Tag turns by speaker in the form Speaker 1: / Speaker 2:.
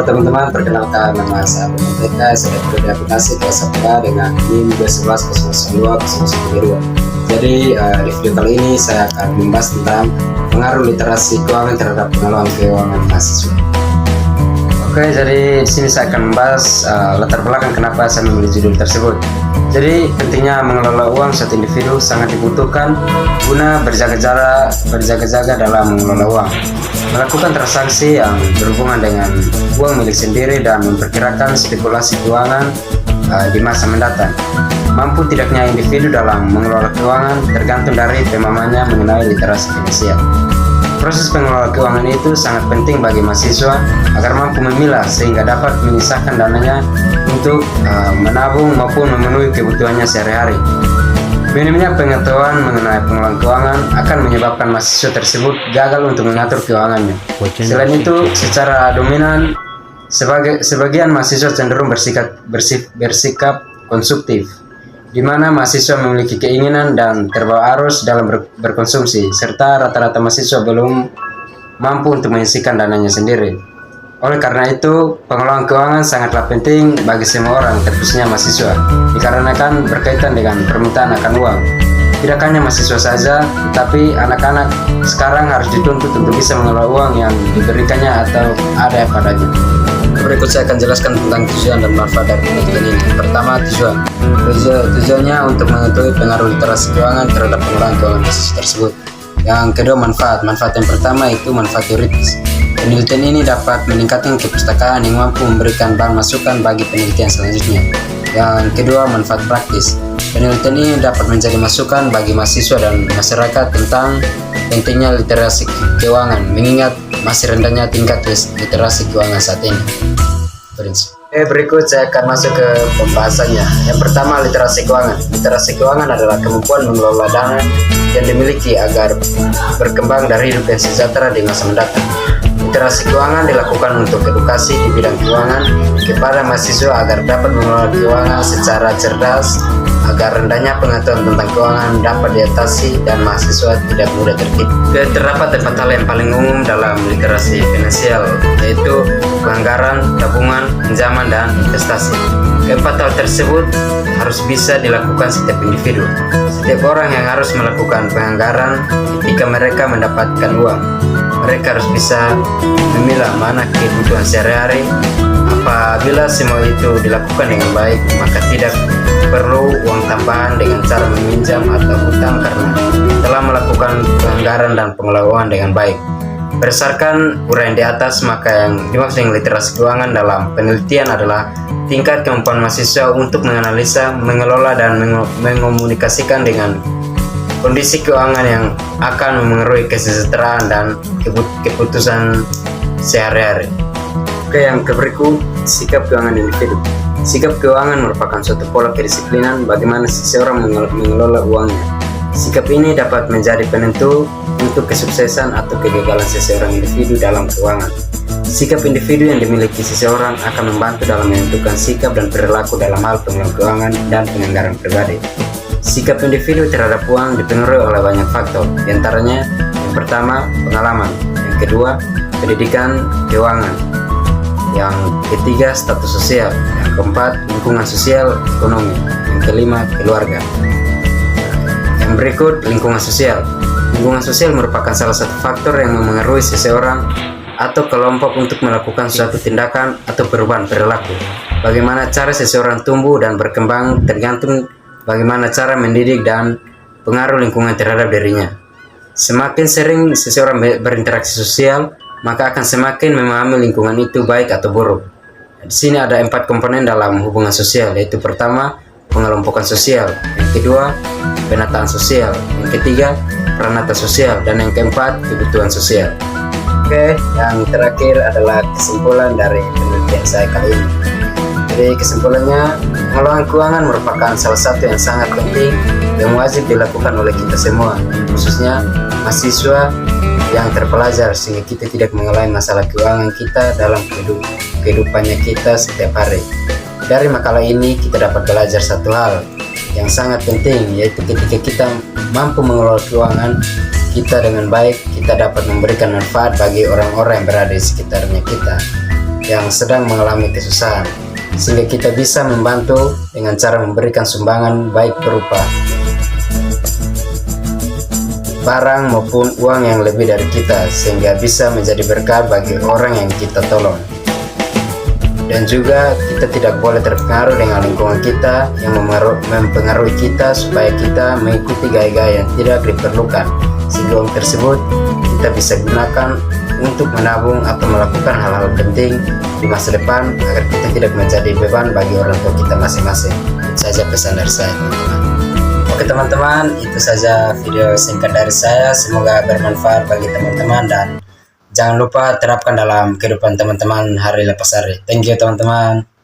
Speaker 1: teman-teman, perkenalkan nama saya Abdul TK, saya dari aplikasi kelas 1 dengan NIM 211002012. Jadi di video kali ini saya akan membahas tentang pengaruh literasi keuangan terhadap pengelolaan keuangan mahasiswa. Oke, jadi di sini saya akan membahas latar belakang kenapa saya memilih judul tersebut. Jadi pentingnya mengelola uang suatu individu sangat dibutuhkan guna berjaga-jaga dalam mengelola uang, melakukan transaksi yang berhubungan dengan uang milik sendiri dan memperkirakan spekulasi keuangan di masa mendatang. Mampu tidaknya individu dalam mengelola keuangan tergantung dari pemahamannya mengenai literasi finansial. Proses pengelolaan keuangan itu sangat penting bagi mahasiswa agar mampu memilah sehingga dapat menyisahkan dananya untuk menabung maupun memenuhi kebutuhannya sehari-hari. Minimnya pengetahuan mengenai pengelolaan keuangan akan menyebabkan mahasiswa tersebut gagal untuk mengatur keuangannya. Selain itu, secara dominan, sebagian mahasiswa cenderung bersikap konsumtif, di mana mahasiswa memiliki keinginan dan terbawa arus dalam berkonsumsi, serta rata-rata mahasiswa belum mampu untuk menyisihkan dananya sendiri. Oleh karena itu, pengelolaan keuangan sangatlah penting bagi semua orang, terkhususnya mahasiswa, dikarenakan berkaitan dengan permintaan akan uang. Tidak hanya mahasiswa saja, tetapi anak-anak sekarang harus dituntut untuk bisa mengelola uang yang diberikannya atau ada padanya. Berikut saya akan jelaskan tentang tujuan dan manfaat dari penelitian ini. Pertama, tujuannya untuk mengetahui pengaruh literasi keuangan terhadap pengelolaan keuangan mahasiswa tersebut. Yang kedua, manfaat yang pertama itu manfaat teoritis. Penelitian ini dapat meningkatkan kepustakaan yang mampu memberikan bahan masukan bagi penelitian selanjutnya. Yang kedua, manfaat praktis. Penelitian ini dapat menjadi masukan bagi mahasiswa dan masyarakat tentang pentingnya literasi keuangan, mengingat masih rendahnya tingkat literasi keuangan saat ini. Berikut saya akan masuk ke pembahasannya. Yang pertama, literasi keuangan. Literasi keuangan adalah kemampuan mengelola dana yang dimiliki agar berkembang dari hidup yang sejahtera di masa mendatang. Literasi keuangan dilakukan untuk edukasi di bidang keuangan kepada mahasiswa agar dapat mengelola keuangan secara cerdas, agar rendahnya pengetahuan tentang keuangan dapat diatasi dan mahasiswa tidak mudah tertipu. Terdapat 4 hal yang paling umum dalam literasi finansial, yaitu penganggaran, tabungan, pinjaman, dan investasi. Keempat hal tersebut harus bisa dilakukan setiap individu. Setiap orang yang harus melakukan penganggaran ketika mereka mendapatkan uang. Mereka harus bisa memilah mana kebutuhan sehari-hari. Apabila semua itu dilakukan dengan baik, maka tidak perlu uang tambahan dengan cara meminjam atau hutang karena telah melakukan penganggaran dan pengelolaan dengan baik. Berdasarkan uraian di atas, maka yang dimaksud dengan literasi keuangan dalam penelitian adalah tingkat kemampuan mahasiswa untuk menganalisa, mengelola, dan mengomunikasikan dengan kondisi keuangan yang akan memengaruhi kesejahteraan dan keputusan sehari-hari. Oke, yang berikut, sikap keuangan individu. Sikap keuangan merupakan suatu pola kedisiplinan bagaimana seseorang mengelola uangnya. Sikap ini dapat menjadi penentu untuk kesuksesan atau kegagalan seseorang individu dalam keuangan. Sikap individu yang dimiliki seseorang akan membantu dalam menentukan sikap dan perilaku dalam hal pengelolaan keuangan dan penganggaran pribadi. Sikap individu terhadap uang dipengaruhi oleh banyak faktor, diantaranya yang pertama, pengalaman, yang kedua, pendidikan keuangan, yang ketiga, status sosial, yang keempat, lingkungan sosial ekonomi, yang kelima, keluarga. Yang berikut, lingkungan sosial. Lingkungan sosial merupakan salah satu faktor yang memengaruhi seseorang atau kelompok untuk melakukan suatu tindakan atau perubahan perilaku. Bagaimana cara seseorang tumbuh dan berkembang tergantung bagaimana cara mendidik dan pengaruh lingkungan terhadap dirinya. Semakin sering seseorang berinteraksi sosial, maka akan semakin memahami lingkungan itu baik atau buruk. Di sini ada 4 komponen dalam hubungan sosial, yaitu pertama, pengelompokan sosial, yang kedua, penataan sosial, yang ketiga, peranata sosial, dan yang keempat, kebutuhan sosial. Oke, yang terakhir adalah kesimpulan dari penelitian saya kali ini. Jadi kesimpulannya, pengelolaan keuangan merupakan salah satu yang sangat penting yang wajib dilakukan oleh kita semua, khususnya mahasiswa yang terpelajar, sehingga kita tidak mengalami masalah keuangan kita dalam kehidupannya kita setiap hari. Dari makalah ini kita dapat belajar satu hal yang sangat penting, yaitu ketika kita mampu mengelola keuangan kita dengan baik, kita dapat memberikan manfaat bagi orang-orang yang berada di sekitarnya kita. yang sedang mengalami kesusahan, sehingga kita bisa membantu dengan cara memberikan sumbangan baik berupa barang maupun uang yang lebih dari kita, sehingga bisa menjadi berkah bagi orang yang kita tolong. Dan juga kita tidak boleh terpengaruh dengan lingkungan kita yang mempengaruhi kita supaya kita mengikuti gaya-gaya yang tidak diperlukan, sehingga uang tersebut kita bisa gunakan untuk menabung atau melakukan hal-hal penting di masa depan agar kita tidak menjadi beban bagi orang tua kita masing-masing. Itu saja pesan dari saya, teman-teman. Oke teman-teman, itu saja video singkat dari saya. Semoga bermanfaat bagi teman-teman dan jangan lupa terapkan dalam kehidupan teman-teman hari lepas hari. Thank you teman-teman.